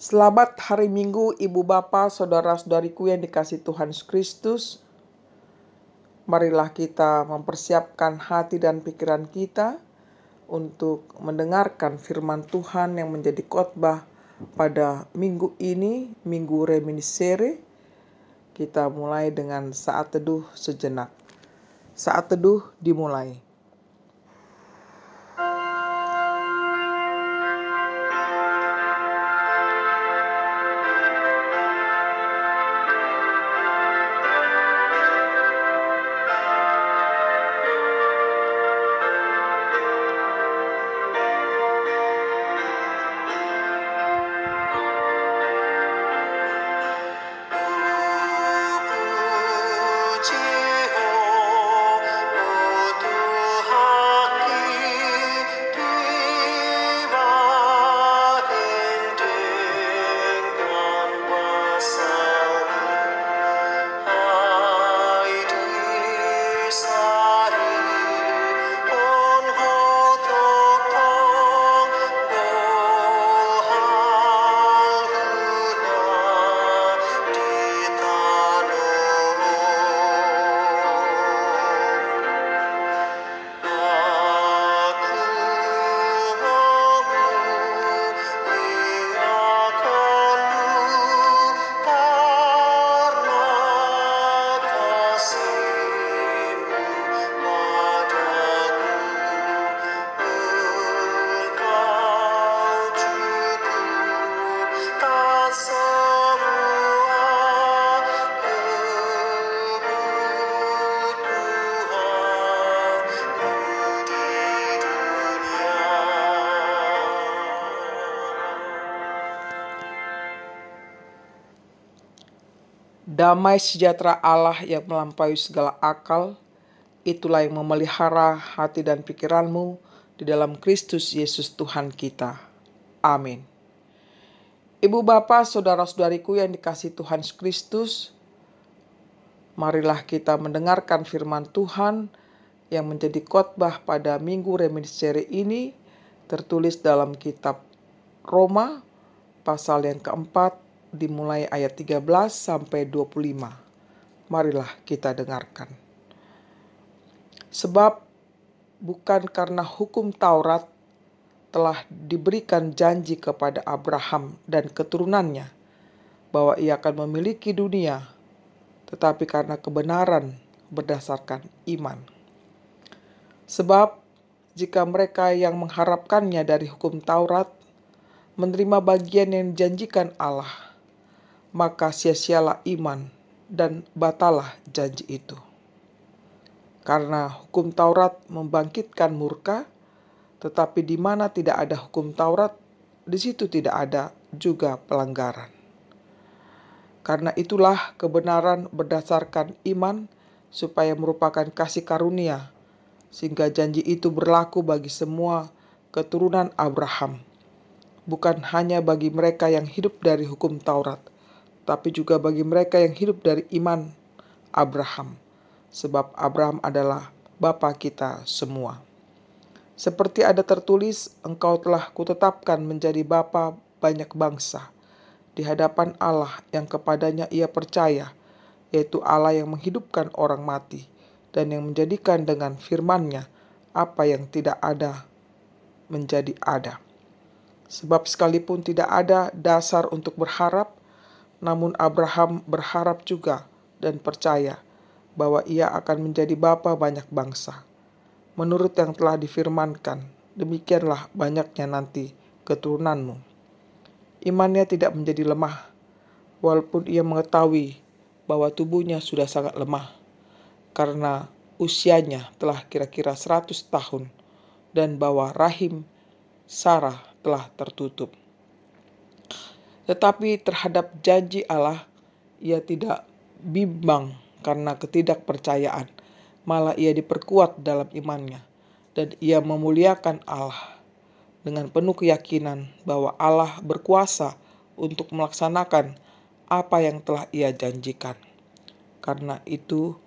Selamat hari Minggu, Ibu Bapa, Saudara-saudariku yang dikasihi Tuhan Yesus Kristus. Marilah kita mempersiapkan hati dan pikiran kita untuk mendengarkan firman Tuhan yang menjadi khotbah pada minggu ini, Minggu Reminiscere. Kita mulai dengan saat teduh sejenak. Saat teduh dimulai. Damai sejahtera Allah yang melampaui segala akal, itulah yang memelihara hati dan pikiranmu di dalam Kristus Yesus Tuhan kita. Amin. Ibu Bapa, Saudara-saudariku yang dikasihi Tuhan Yesus Kristus, marilah kita mendengarkan firman Tuhan yang menjadi khotbah pada Minggu Reminiscere ini, tertulis dalam kitab Roma, pasal yang keempat, dimulai ayat 13 sampai 25. Marilah kita dengarkan. Sebab bukan karena hukum Taurat telah diberikan janji kepada Abraham dan keturunannya bahwa ia akan memiliki dunia, tetapi karena kebenaran berdasarkan iman. Sebab jika mereka yang mengharapkannya dari hukum Taurat menerima bagian yang dijanjikan Allah, maka sia-sialah iman dan batalah janji itu. Karena hukum Taurat membangkitkan murka, tetapi di mana tidak ada hukum Taurat, di situ tidak ada juga pelanggaran. Karena itulah kebenaran berdasarkan iman, supaya merupakan kasih karunia, sehingga janji itu berlaku bagi semua keturunan Abraham, bukan hanya bagi mereka yang hidup dari hukum Taurat, tapi juga bagi mereka yang hidup dari iman Abraham, sebab Abraham adalah bapa kita semua. Seperti ada tertulis, engkau telah kutetapkan menjadi bapa banyak bangsa, di hadapan Allah yang kepadanya ia percaya, yaitu Allah yang menghidupkan orang mati, dan yang menjadikan dengan firman-Nya apa yang tidak ada menjadi ada. Sebab sekalipun tidak ada dasar untuk berharap, namun Abraham berharap juga dan percaya bahwa ia akan menjadi bapa banyak bangsa. Menurut yang telah difirmankan, demikianlah banyaknya nanti keturunanmu. Imannya tidak menjadi lemah, walaupun ia mengetahui bahwa tubuhnya sudah sangat lemah, karena usianya telah kira-kira 100 tahun, dan bahwa rahim Sarah telah tertutup. Tetapi terhadap janji Allah, ia tidak bimbang karena ketidakpercayaan, malah ia diperkuat dalam imannya, dan ia memuliakan Allah dengan penuh keyakinan bahwa Allah berkuasa untuk melaksanakan apa yang telah ia janjikan. Karena itu,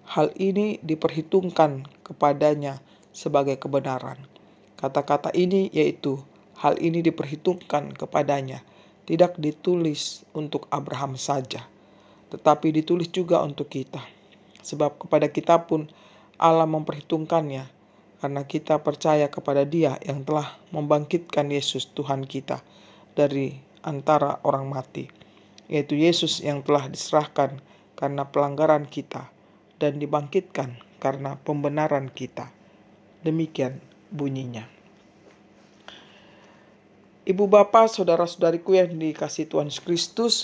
hal ini diperhitungkan kepadanya sebagai kebenaran. Kata-kata ini yaitu, hal ini diperhitungkan kepadanya tidak ditulis untuk Abraham saja, tetapi ditulis juga untuk kita. Sebab kepada kita pun Allah memperhitungkannya, karena kita percaya kepada Dia yang telah membangkitkan Yesus Tuhan kita dari antara orang mati, yaitu Yesus yang telah diserahkan karena pelanggaran kita dan dibangkitkan karena pembenaran kita. Demikian bunyinya. Ibu bapak, saudara-saudariku yang dikasihi Tuhan Yesus Kristus,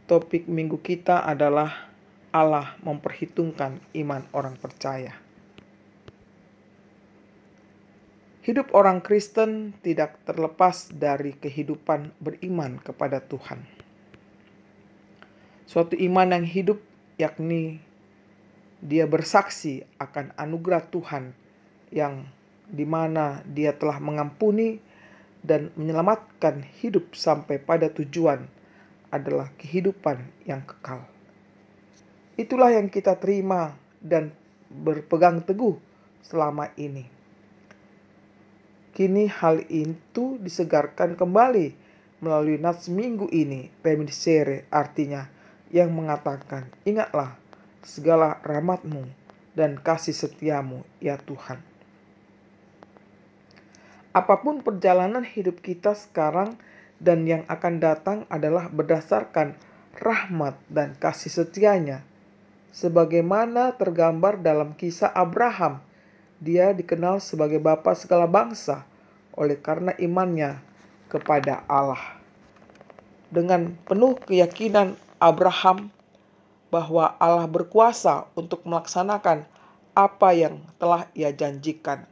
topik minggu kita adalah Allah memperhitungkan iman orang percaya. Hidup orang Kristen tidak terlepas dari kehidupan beriman kepada Tuhan. Suatu iman yang hidup, yakni dia bersaksi akan anugerah Tuhan yang dimana dia telah mengampuni dan menyelamatkan hidup sampai pada tujuan adalah kehidupan yang kekal. Itulah yang kita terima dan berpegang teguh selama ini. Kini hal itu disegarkan kembali melalui nats minggu ini, Reminiscere, artinya yang mengatakan, ingatlah segala rahmat-Mu dan kasih setiamu ya Tuhan. Apapun perjalanan hidup kita sekarang dan yang akan datang adalah berdasarkan rahmat dan kasih setia-Nya. Sebagaimana tergambar dalam kisah Abraham, dia dikenal sebagai bapa segala bangsa oleh karena imannya kepada Allah. Dengan penuh keyakinan Abraham bahwa Allah berkuasa untuk melaksanakan apa yang telah Ia janjikan,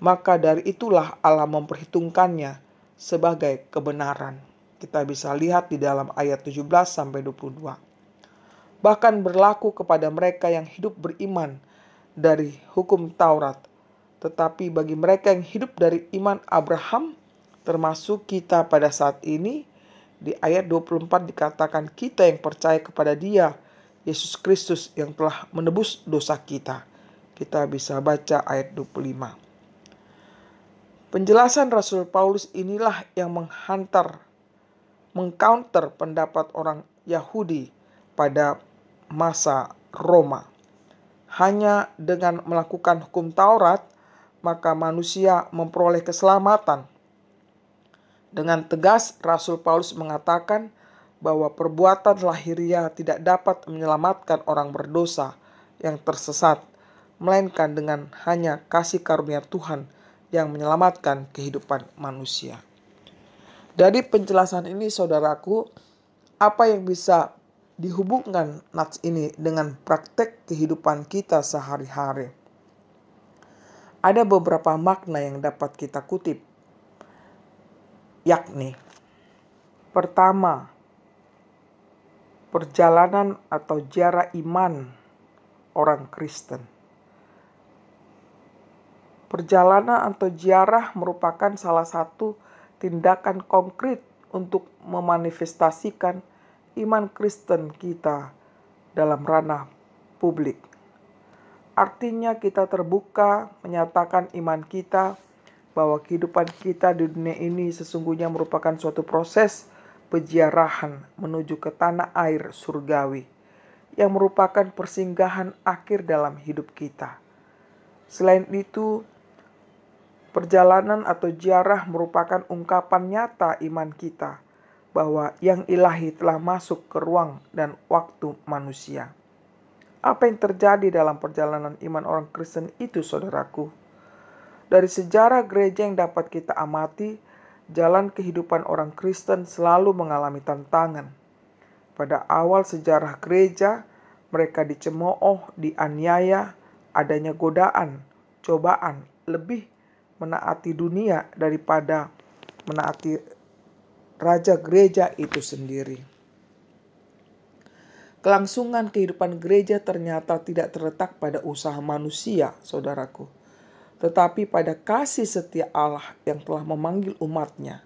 maka dari itulah Allah memperhitungkannya sebagai kebenaran. Kita bisa lihat di dalam ayat 17-22. Bahkan berlaku kepada mereka yang hidup beriman dari hukum Taurat. Tetapi bagi mereka yang hidup dari iman Abraham, termasuk kita pada saat ini, di ayat 24 dikatakan kita yang percaya kepada Dia, Yesus Kristus yang telah menebus dosa kita. Kita bisa baca ayat 25. Penjelasan Rasul Paulus inilah yang mengcounter pendapat orang Yahudi pada masa Roma. Hanya dengan melakukan hukum Taurat, maka manusia memperoleh keselamatan. Dengan tegas, Rasul Paulus mengatakan bahwa perbuatan lahiriah tidak dapat menyelamatkan orang berdosa yang tersesat, melainkan dengan hanya kasih karunia Tuhan yang menyelamatkan kehidupan manusia. Dari penjelasan ini, saudaraku, apa yang bisa dihubungkan nats ini dengan praktek kehidupan kita sehari-hari? Ada beberapa makna yang dapat kita kutip, yakni pertama, perjalanan atau ziarah iman orang Kristen. Perjalanan atau ziarah merupakan salah satu tindakan konkret untuk memanifestasikan iman Kristen kita dalam ranah publik. Artinya kita terbuka menyatakan iman kita bahwa kehidupan kita di dunia ini sesungguhnya merupakan suatu proses peziarahan menuju ke tanah air surgawi yang merupakan persinggahan akhir dalam hidup kita. Selain itu, perjalanan atau ziarah merupakan ungkapan nyata iman kita bahwa yang ilahi telah masuk ke ruang dan waktu manusia. Apa yang terjadi dalam perjalanan iman orang Kristen itu, saudaraku? Dari sejarah gereja yang dapat kita amati, jalan kehidupan orang Kristen selalu mengalami tantangan. Pada awal sejarah gereja, mereka dicemooh, dianiaya, adanya godaan, cobaan, lebih menaati dunia daripada menaati raja gereja itu sendiri. Kelangsungan kehidupan gereja ternyata tidak terletak pada usaha manusia, saudaraku, tetapi pada kasih setia Allah yang telah memanggil umatnya.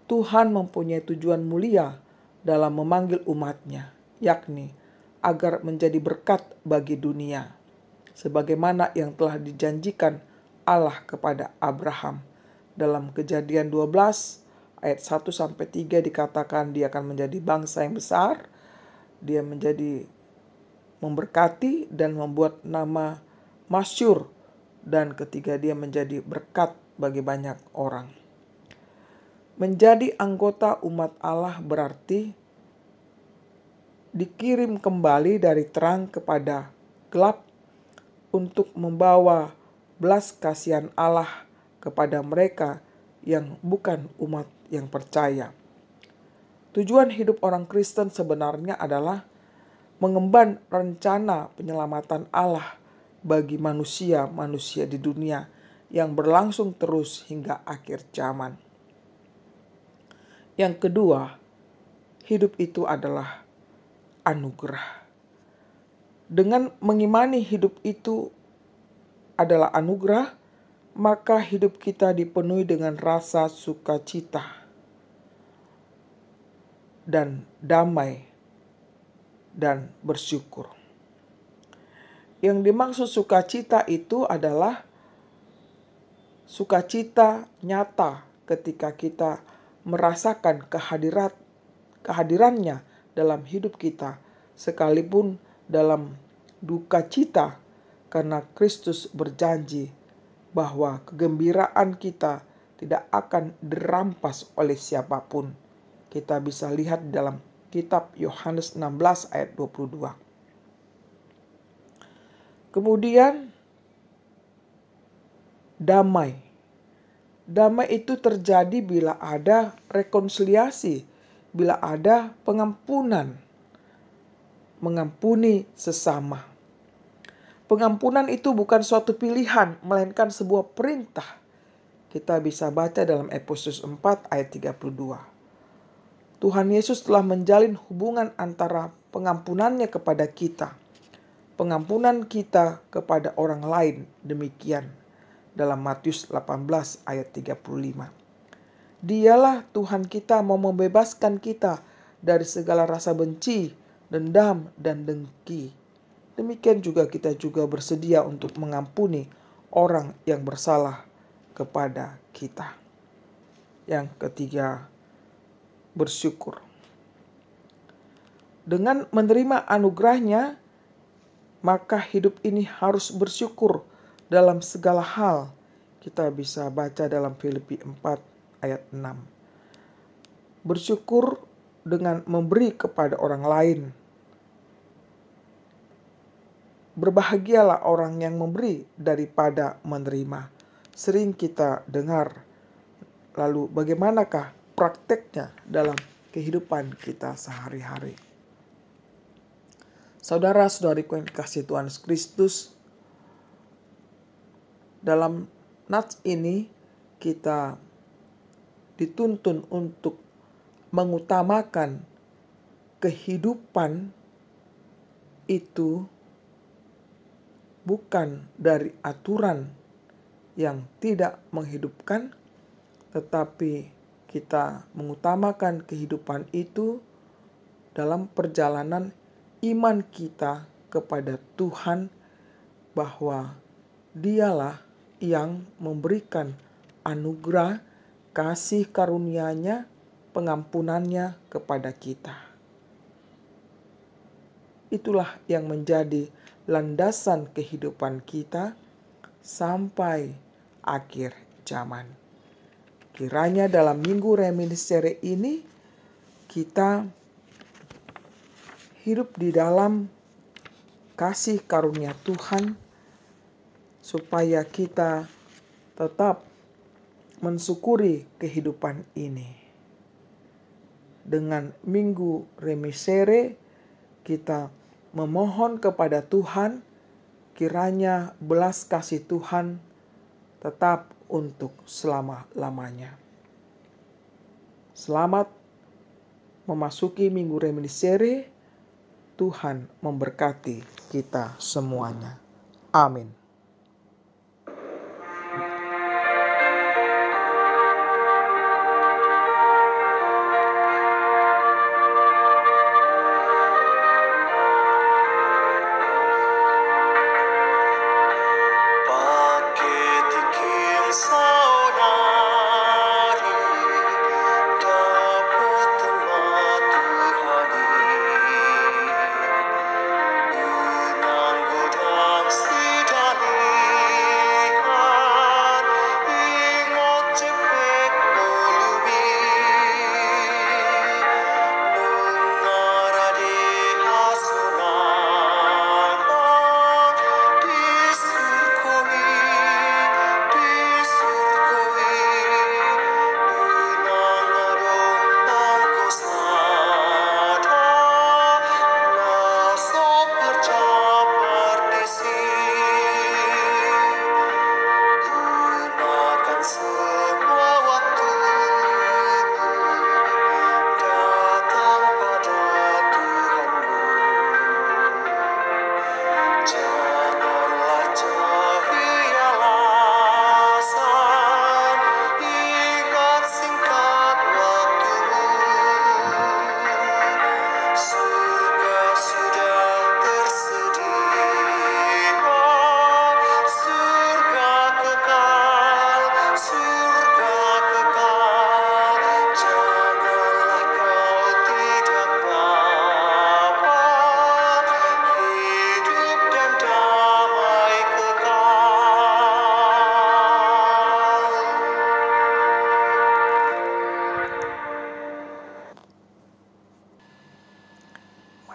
Tuhan mempunyai tujuan mulia dalam memanggil umatnya, yakni agar menjadi berkat bagi dunia, sebagaimana yang telah dijanjikan Allah kepada Abraham dalam Kejadian 12 ayat 1-3 dikatakan dia akan menjadi bangsa yang besar, dia menjadi memberkati dan membuat nama masyhur, dan ketiga dia menjadi berkat bagi banyak orang. Menjadi anggota umat Allah berarti dikirim kembali dari terang kepada gelap untuk membawa belas kasihan Allah kepada mereka yang bukan umat yang percaya. Tujuan hidup orang Kristen sebenarnya adalah mengemban rencana penyelamatan Allah bagi manusia-manusia di dunia yang berlangsung terus hingga akhir zaman. Yang kedua, hidup itu adalah anugerah. Dengan mengimani hidup itu adalah anugerah, maka hidup kita dipenuhi dengan rasa sukacita dan damai dan bersyukur. Yang dimaksud sukacita itu adalah sukacita nyata ketika kita merasakan kehadirannya dalam hidup kita, sekalipun dalam duka cita, karena Kristus berjanji bahwa kegembiraan kita tidak akan dirampas oleh siapapun. Kita bisa lihat dalam kitab Yohanes 16 ayat 22. Kemudian damai. Damai itu terjadi bila ada rekonsiliasi, bila ada pengampunan, mengampuni sesama. Pengampunan itu bukan suatu pilihan, melainkan sebuah perintah. Kita bisa baca dalam Efesus 4 ayat 32. Tuhan Yesus telah menjalin hubungan antara pengampunannya kepada kita, pengampunan kita kepada orang lain, demikian dalam Matius 18 ayat 35. Dialah Tuhan kita mau membebaskan kita dari segala rasa benci, dendam, dan dengki. Demikian juga kita juga bersedia untuk mengampuni orang yang bersalah kepada kita. Yang ketiga, bersyukur. Dengan menerima anugerahnya, maka hidup ini harus bersyukur dalam segala hal. Kita bisa baca dalam Filipi 4 ayat 6. Bersyukur dengan memberi kepada orang lain. Berbahagialah orang yang memberi daripada menerima. Sering kita dengar. Lalu bagaimanakah prakteknya dalam kehidupan kita sehari-hari? Saudara-saudariku yang dikasihi Tuhan Yesus Kristus, dalam nats ini kita dituntun untuk mengutamakan kehidupan itu bukan dari aturan yang tidak menghidupkan, tetapi kita mengutamakan kehidupan itu dalam perjalanan iman kita kepada Tuhan, bahwa Dialah yang memberikan anugerah kasih karunia-Nya, pengampunannya kepada kita. Itulah yang menjadi landasan kehidupan kita sampai akhir zaman. Kiranya dalam Minggu Reminiscere ini kita hidup di dalam kasih karunia Tuhan, supaya kita tetap mensyukuri kehidupan ini. Dengan Minggu Reminiscere kita memohon kepada Tuhan, kiranya belas kasih Tuhan tetap untuk selama-lamanya. Selamat memasuki Minggu Reminiscere. Tuhan memberkati kita semuanya. Amin.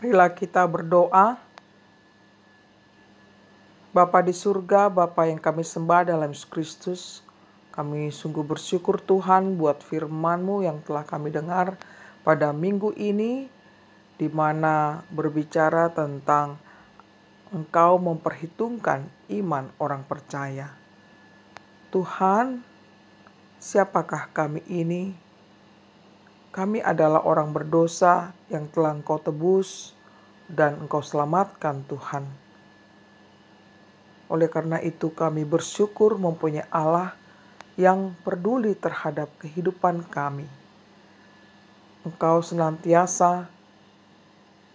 Marilah kita berdoa. Bapa di surga, Bapa yang kami sembah dalam Yesus Kristus, kami sungguh bersyukur Tuhan buat firman-Mu yang telah kami dengar pada minggu ini, di mana berbicara tentang Engkau memperhitungkan iman orang percaya. Tuhan, siapakah kami ini? Kami adalah orang berdosa yang telah Engkau tebus dan Engkau selamatkan Tuhan. Oleh karena itu kami bersyukur mempunyai Allah yang peduli terhadap kehidupan kami. Engkau senantiasa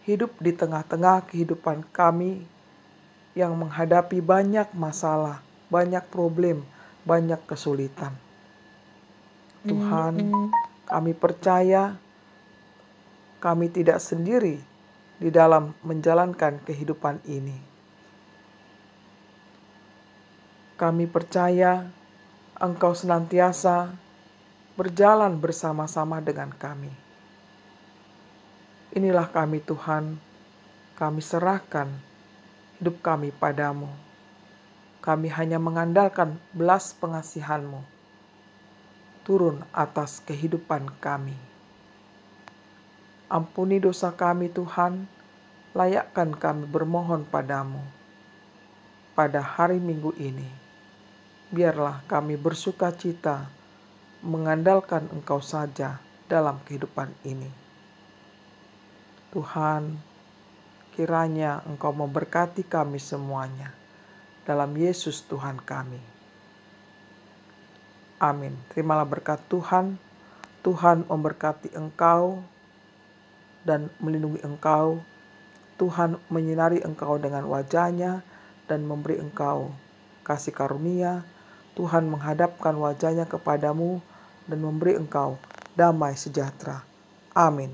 hidup di tengah-tengah kehidupan kami yang menghadapi banyak masalah, banyak problem, banyak kesulitan. Tuhan, kami percaya kami tidak sendiri di dalam menjalankan kehidupan ini. Kami percaya Engkau senantiasa berjalan bersama-sama dengan kami. Inilah kami Tuhan, kami serahkan hidup kami padamu. Kami hanya mengandalkan belas pengasihan-Mu turun atas kehidupan kami. Ampuni dosa kami Tuhan, layakkan kami bermohon padamu pada hari Minggu ini. Biarlah kami bersuka cita mengandalkan Engkau saja dalam kehidupan ini. Tuhan, kiranya Engkau memberkati kami semuanya. Dalam Yesus Tuhan kami. Amin. Terimalah berkat Tuhan. Tuhan memberkati engkau dan melindungi engkau. Tuhan menyinari engkau dengan wajah-Nya dan memberi engkau kasih karunia. Tuhan menghadapkan wajah-Nya kepadamu dan memberi engkau damai sejahtera. Amin.